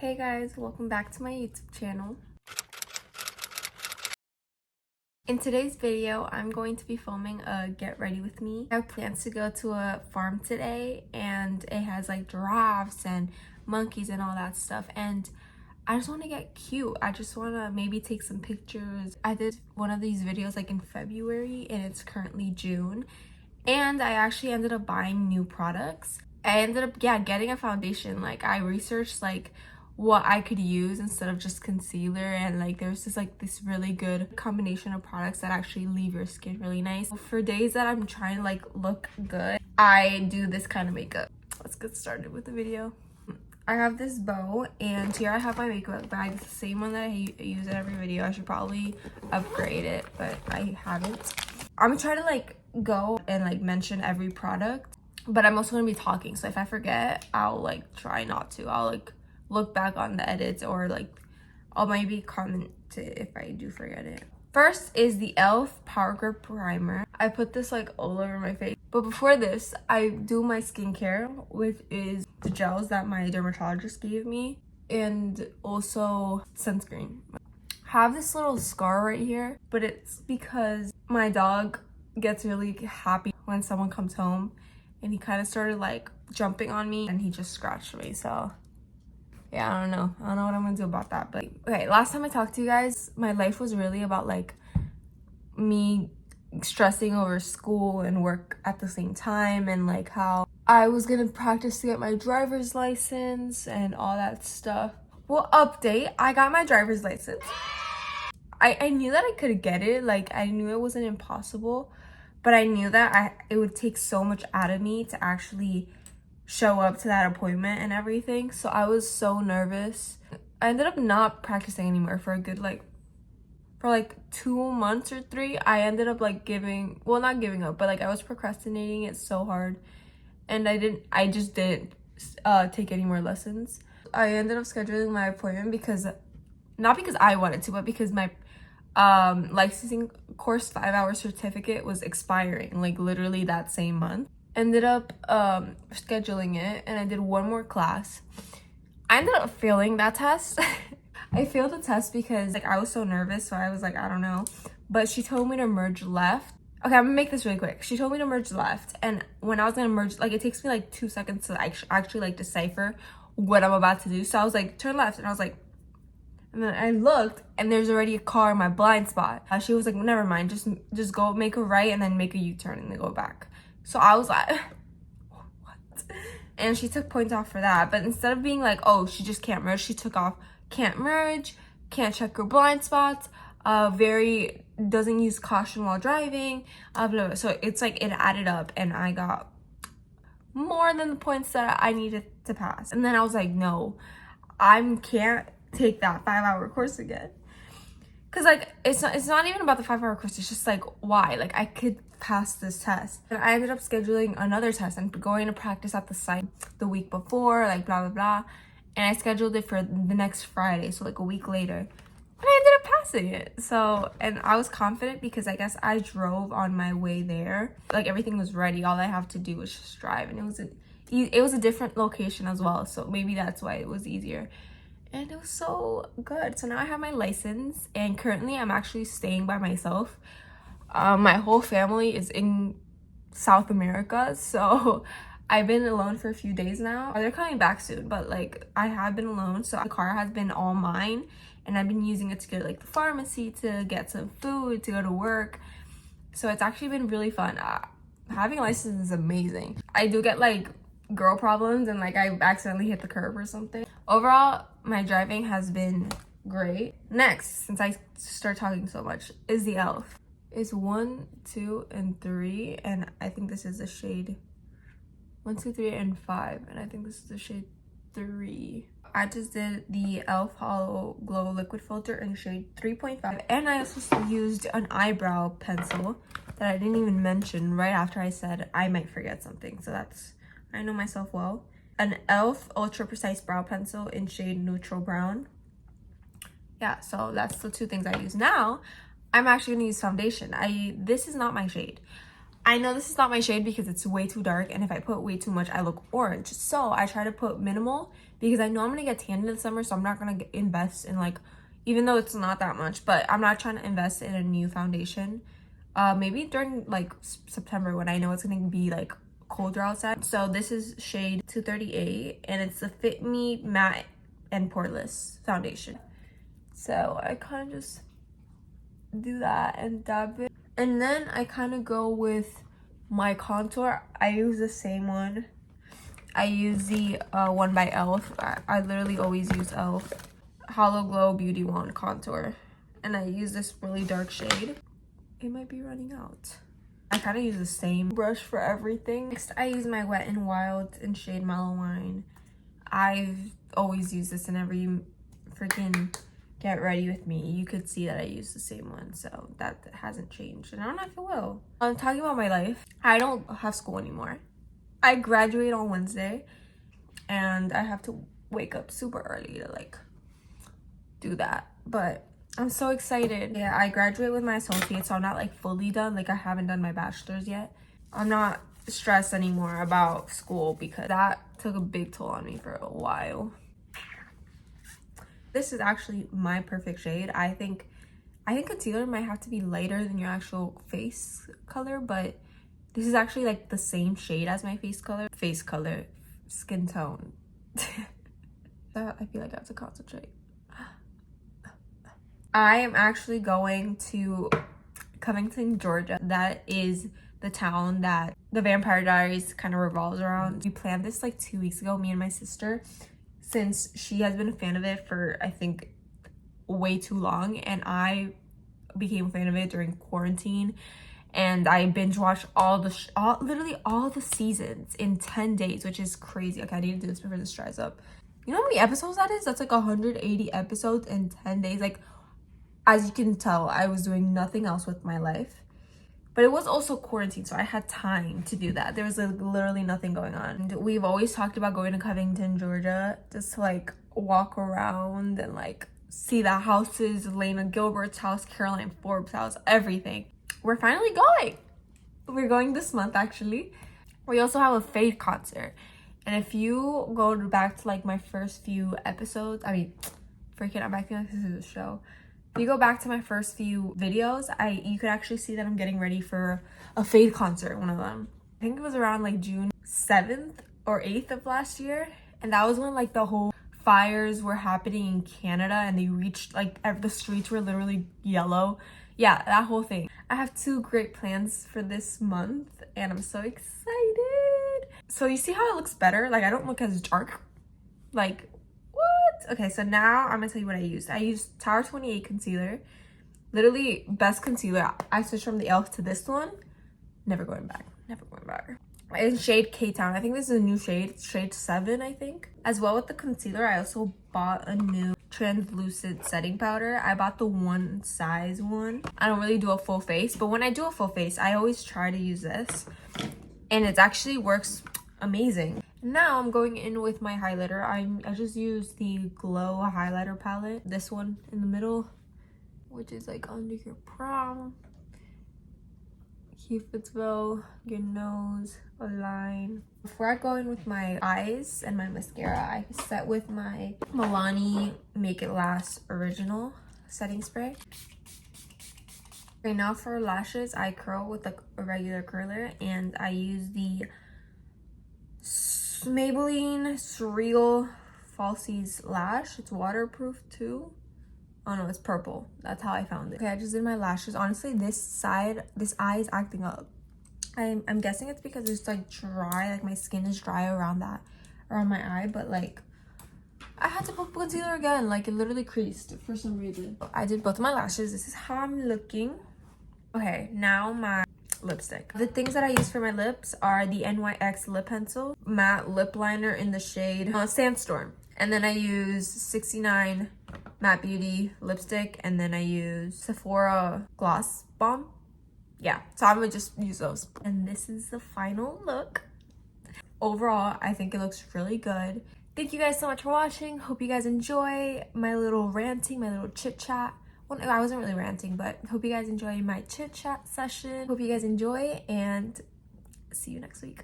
Hey guys, welcome back to my YouTube channel. In today's video, I'm going to be filming a get ready with me. I have plans to go to a farm today and it has like giraffes and monkeys and all that stuff, and I just want to get cute. I just want to maybe take some pictures. I did one of these videos like in February and it's currently June, and I actually ended up buying new products. I ended up getting a foundation. Like I researched like what I could use instead of just concealer, and like there's this really good combination of products that actually leave your skin really nice. For days that I'm trying to like look good, I do this kind of makeup. Let's get started with the video. I have this bow, and here I have my makeup bag. It's the same one that I use in every video. I should probably upgrade it, but I haven't. I'm gonna try to like go and like mention every product, but I'm also gonna be talking, so if I forget, I'll like try not to. I'll like look back on the edits, or like I'll maybe comment if I do forget it. First is the e.l.f. Power Grip Primer. I put this like all over my face. But before this, I do my skincare, which is the gels that my dermatologist gave me, and also sunscreen. I have this little scar right here, but it's because my dog gets really happy when someone comes home, and he kind of started like jumping on me and he just scratched me. So yeah, I don't know what I'm gonna do about that. But okay, last time I talked to you guys, my life was really about like me stressing over school and work at the same time, and like how I was gonna practice to get my driver's license and all that stuff. Well, update, I got my driver's license. I knew that I could get it. Like I knew it wasn't impossible, but I knew that it would take so much out of me to actually show up to that appointment and everything. So I was so nervous. I ended up not practicing anymore for a good for 2 months or 3. I ended up like not giving up, but like I was procrastinating it so hard, and I just didn't take any more lessons. I ended up scheduling my appointment not because I wanted to, but because my licensing course 5-hour certificate was expiring like literally that same month. Ended up scheduling it, and I did one more class. I ended up failing that test. I failed the test because like I was so nervous, so I was like, I don't know. But she told me to merge left. Okay, I'm gonna make this really quick. She told me to merge left, and when I was gonna merge, like it takes me like 2 seconds to actually like decipher what I'm about to do. So I was like, turn left, and I was like, and then I looked, and there's already a car in my blind spot. She was like, never mind, just go make a right and then make a U-turn and then go back. So I was like, what? And she took points off for that. But instead of being like, oh, she just can't merge, she took off can't merge, can't check her blind spots, doesn't use caution while driving, blah, blah, blah. So it's like it added up, and I got more than the points that I needed to pass. And then I was like, no, I can't take that 5-hour course again. Cause like it's not even about the 5-hour course. It's just like, why? Like I could pass this test. And I ended up scheduling another test and going to practice at the site the week before, like blah blah blah. And I scheduled it for the next Friday, so like a week later. And I ended up passing it. So, and I was confident because I guess I drove on my way there. Like everything was ready. All I have to do was just drive, and it was a different location as well. So maybe that's why it was easier. And it was so good. So now I have my license, and currently I'm actually staying by myself. My whole family is in South America, so I've been alone for a few days now. They're coming back soon, but like I have been alone, so the car has been all mine, and I've been using it to go to like the pharmacy, to get some food, to go to work. So it's actually been really fun. Having a license is amazing. I do get like girl problems, and like I accidentally hit the curb or something. Overall, my driving has been great. Next, since I start talking so much, is the e.l.f. It's 1, 2, and 3, and I think this is the shade 1, 2, 3, and 5, and I think this is the shade 3. I just did the e.l.f. Holo Glow Liquid Filter in shade 3.5, and I also used an eyebrow pencil that I didn't even mention right after I said I might forget something. So I know myself well. An e.l.f. Ultra Precise Brow Pencil in shade Neutral Brown. Yeah, so that's the 2 things I use. Now, I'm actually gonna use foundation. This is not my shade. I know this is not my shade because it's way too dark, and if I put way too much, I look orange. So I try to put minimal because I know I'm gonna get tan in the summer, so I'm not gonna invest in like, even though it's not that much, but I'm not trying to invest in a new foundation. Maybe during like September when I know it's gonna be like colder outside. So this is shade 238, and it's the Fit Me Matte and Poreless foundation. So I kind of just do that and dab it. And then I kind of go with my contour. I use the same one. I use the one by e.l.f. I literally always use e.l.f. Hollow Glow Beauty Wand contour. And I use this really dark shade. It might be running out. I kind of use the same brush for everything. Next, I use my Wet n Wild in shade Mellow Wine. I've always used this in every freaking Get Ready With Me. You could see that I use the same one, so that hasn't changed, and I don't know if it will. I'm talking about my life. I don't have school anymore. I graduate on Wednesday, and I have to wake up super early to like do that, but I'm so excited. Yeah, I graduate with my associate, so I'm not like fully done. Like I haven't done my bachelor's yet. I'm not stressed anymore about school because that took a big toll on me for a while. This is actually my perfect shade. I think concealer might have to be lighter than your actual face color, but this is actually like the same shade as my face color, skin tone. I feel like I have to concentrate. I am actually going to Covington, Georgia. That is the town that the Vampire Diaries kind of revolves around. We planned this like 2 weeks ago, me and my sister, since she has been a fan of it for I think way too long, and I became a fan of it during quarantine, and I binge watched literally all the seasons in 10 days, which is crazy. Okay, I need to do this before this dries up. You know how many episodes that is? That's like 180 episodes in 10 days. Like, as you can tell, I was doing nothing else with my life. But it was also quarantine, so I had time to do that. There was like literally nothing going on. And we've always talked about going to Covington, Georgia, just to like walk around and like see the houses, Elena Gilbert's house, Caroline Forbes' house, everything. We're finally going. We're going this month, actually. We also have a Fade concert. And if you go back to like my first few episodes, I'm acting like this is a show. If you go back to my first few videos, you could actually see that I'm getting ready for a Fade concert, one of them. I think it was around like June 7th or 8th of last year. And that was when like the whole fires were happening in Canada, and they reached like the streets were literally yellow. Yeah, that whole thing. I have 2 great plans for this month, and I'm so excited. So you see how it looks better? Like I don't look as dark. Like, what? Okay, so now I'm gonna tell you what I used. I used Tower 28 concealer. Literally best concealer. I switched from the e.l.f. to this one. Never going back. Never going back. In shade K-Town. I think this is a new shade. It's shade 7, I think. As well with the concealer, I also bought a new translucent setting powder. I bought the one size one. I don't really do a full face, but when I do a full face, I always try to use this. And it actually works amazing. Now I'm going in with my highlighter. I just use the Glow highlighter palette. This one in the middle, which is like under your brow. Cupid's bow, your nose, a line. Before I go in with my eyes and my mascara, I set with my Milani Make It Last Original setting spray. Okay, now for lashes, I curl with like a regular curler, and I use the Maybelline Surreal Falsies Lash. It's waterproof too. Oh no, it's purple. That's how I found it. Okay, I just did my lashes. Honestly, this eye is acting up. I'm guessing it's because it's like dry, like my skin is dry around my eye, but like I had to put concealer again. Like it literally creased for some reason. I did both of my lashes. This is how I'm looking. Okay, now my lipstick. The things that I use for my lips are the NYX lip pencil, matte lip liner in the shade Sandstorm, and then I use 69 Matte Beauty lipstick, and then I use Sephora Gloss Bomb. Yeah, so I'm gonna just use those. And this is the final look. Overall, I think it looks really good. Thank you guys so much for watching. Hope you guys enjoy my little ranting, my little chit chat well, I wasn't really ranting, but hope you guys enjoy my chit chat session. Hope you guys enjoy, and see you next week.